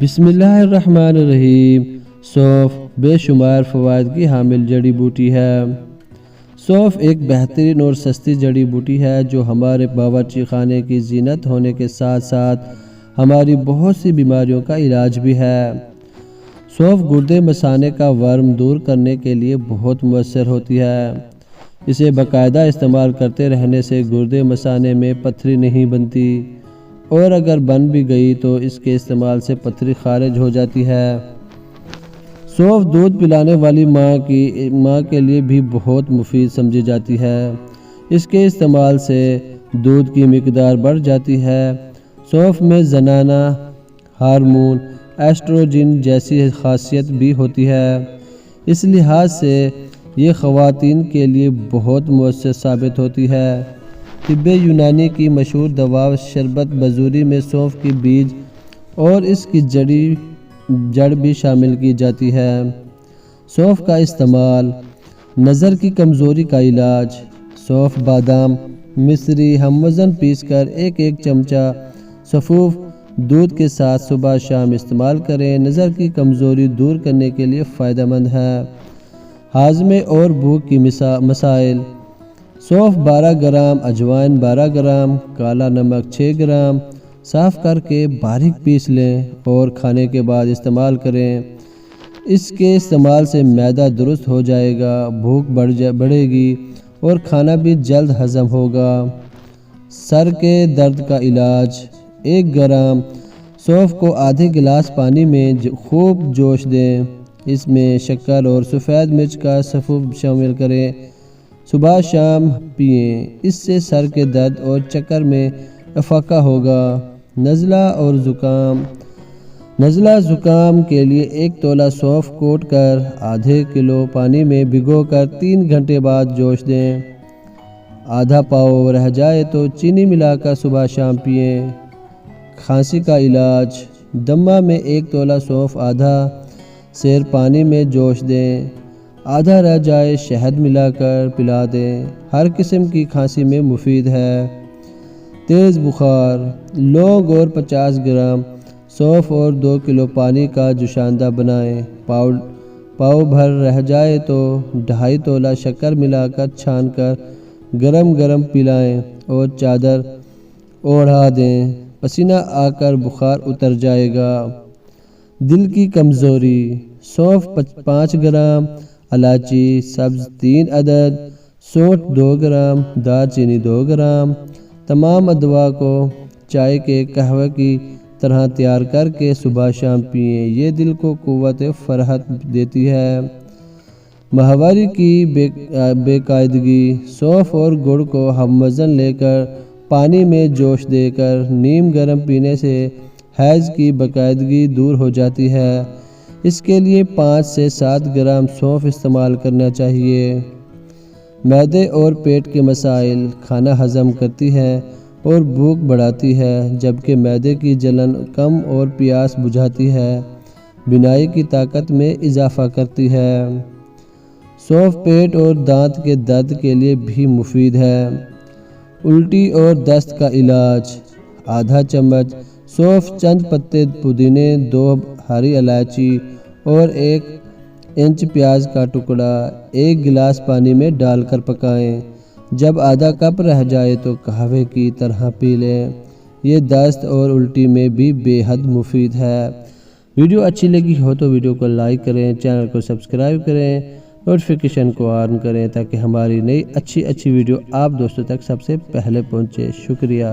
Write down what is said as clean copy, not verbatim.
بسم اللہ الرحمن الرحیم۔ سونف بے شمار فوائد کی حامل جڑی بوٹی ہے۔ سونف ایک بہترین اور سستی جڑی بوٹی ہے جو ہمارے باورچی خانے کی زینت ہونے کے ساتھ ساتھ ہماری بہت سی بیماریوں کا علاج بھی ہے۔ سونف گردے مثانے کا ورم دور کرنے کے لیے بہت مؤثر ہوتی ہے۔ اسے باقاعدہ استعمال کرتے رہنے سے گردے مثانے میں پتھری نہیں بنتی، اور اگر بن بھی گئی تو اس کے استعمال سے پتھری خارج ہو جاتی ہے۔ سونف دودھ پلانے والی ماں کے لیے بھی بہت مفید سمجھی جاتی ہے۔ اس کے استعمال سے دودھ کی مقدار بڑھ جاتی ہے۔ سونف میں زنانہ ہارمون ایسٹروجن جیسی خاصیت بھی ہوتی ہے۔ اس لحاظ سے یہ خواتین کے لیے بہت مؤثر ثابت ہوتی ہے۔ طب یونانی کی مشہور دوا شربت بزوری میں سونف کی بیج اور اس کی جڑ بھی شامل کی جاتی ہے۔ سونف کا استعمال نظر کی کمزوری کا علاج۔ سونف بادام مصری ہم وزن پیس کر ایک چمچہ سفوف دودھ کے ساتھ صبح شام استعمال کریں۔ نظر کی کمزوری دور کرنے کے لیے فائدہ مند ہے۔ ہاضمے اور بھوک کی مسائل۔ سونف 12 گرام، اجوائن 12 گرام، کالا نمک 6 گرام صاف کر کے باریک پیس لیں اور کھانے کے بعد استعمال کریں۔ اس کے استعمال سے معدہ درست ہو جائے گا، بھوک بڑھے گی اور کھانا بھی جلد ہضم ہوگا۔ سر کے درد کا علاج۔ 1 گرام سونف کو آدھے گلاس پانی میں خوب جوش دیں۔ اس میں شکر اور سفید مرچ کا سفوف شامل کریں۔ صبح شام پئیں۔ اس سے سر کے درد اور چکر میں افاقہ ہوگا۔ نزلہ زکام کے لیے 1 تولہ سونف کوٹ کر آدھے کلو پانی میں بھگو کر 3 گھنٹے بعد جوش دیں۔ آدھا پاؤ رہ جائے تو چینی ملا کر صبح شام پئیں۔ کھانسی کا علاج۔ دمہ میں 1 تولہ سونف آدھا سیر پانی میں جوش دیں۔ آدھا رہ جائے شہد ملا کر پلا دیں۔ ہر قسم کی کھانسی میں مفید ہے۔ تیز بخار۔ لونگ اور 50 گرام سونف اور 2 کلو پانی کا جوشاندہ بنائیں۔ پاؤ بھر رہ جائے تو 2.5 تولہ شکر ملا کر چھان کر گرم پلائیں اور چادر اوڑھا دیں۔ پسینہ آ کر بخار اتر جائے گا۔ دل کی کمزوری۔ سونف 5 گرام، الائچی سبز 3 عدد، سونٹ 2 گرام، دار چینی 2 گرام۔ تمام ادویہ کو چائے کے قہوہ کی طرح تیار کر کے صبح شام پئیں۔ یہ دل کو قوت فرحت دیتی ہے۔ ماہواری کی بے قاعدگی۔ سونف اور گڑ کو ہم وزن لے کر پانی میں جوش دے کر نیم گرم پینے سے حیض کی بے قاعدگی دور ہو جاتی ہے۔ اس کے لیے 5 سے 7 گرام سونف استعمال کرنا چاہیے۔ معدے اور پیٹ کے مسائل۔ کھانا ہضم کرتی ہے اور بھوک بڑھاتی ہے، جبکہ معدے کی جلن کم اور پیاس بجھاتی ہے۔ بینائی کی طاقت میں اضافہ کرتی ہے۔ سونف پیٹ اور دانت کے درد کے لیے بھی مفید ہے۔ الٹی اور دست کا علاج۔ آدھا چمچ سونف، چند پتے پودینے، 2 ہری الائچی اور 1 انچ پیاز کا ٹکڑا 1 گلاس پانی میں ڈال کر پکائیں۔ جب آدھا کپ رہ جائے تو قہوے کی طرح پی لیں۔ یہ دست اور الٹی میں بھی بے حد مفید ہے۔ ویڈیو اچھی لگی ہو تو ویڈیو کو لائک کریں، چینل کو سبسکرائب کریں، نوٹیفیکیشن کو آن کریں تاکہ ہماری نئی اچھی ویڈیو آپ دوستوں تک سب سے پہلے پہنچے۔ شکریہ۔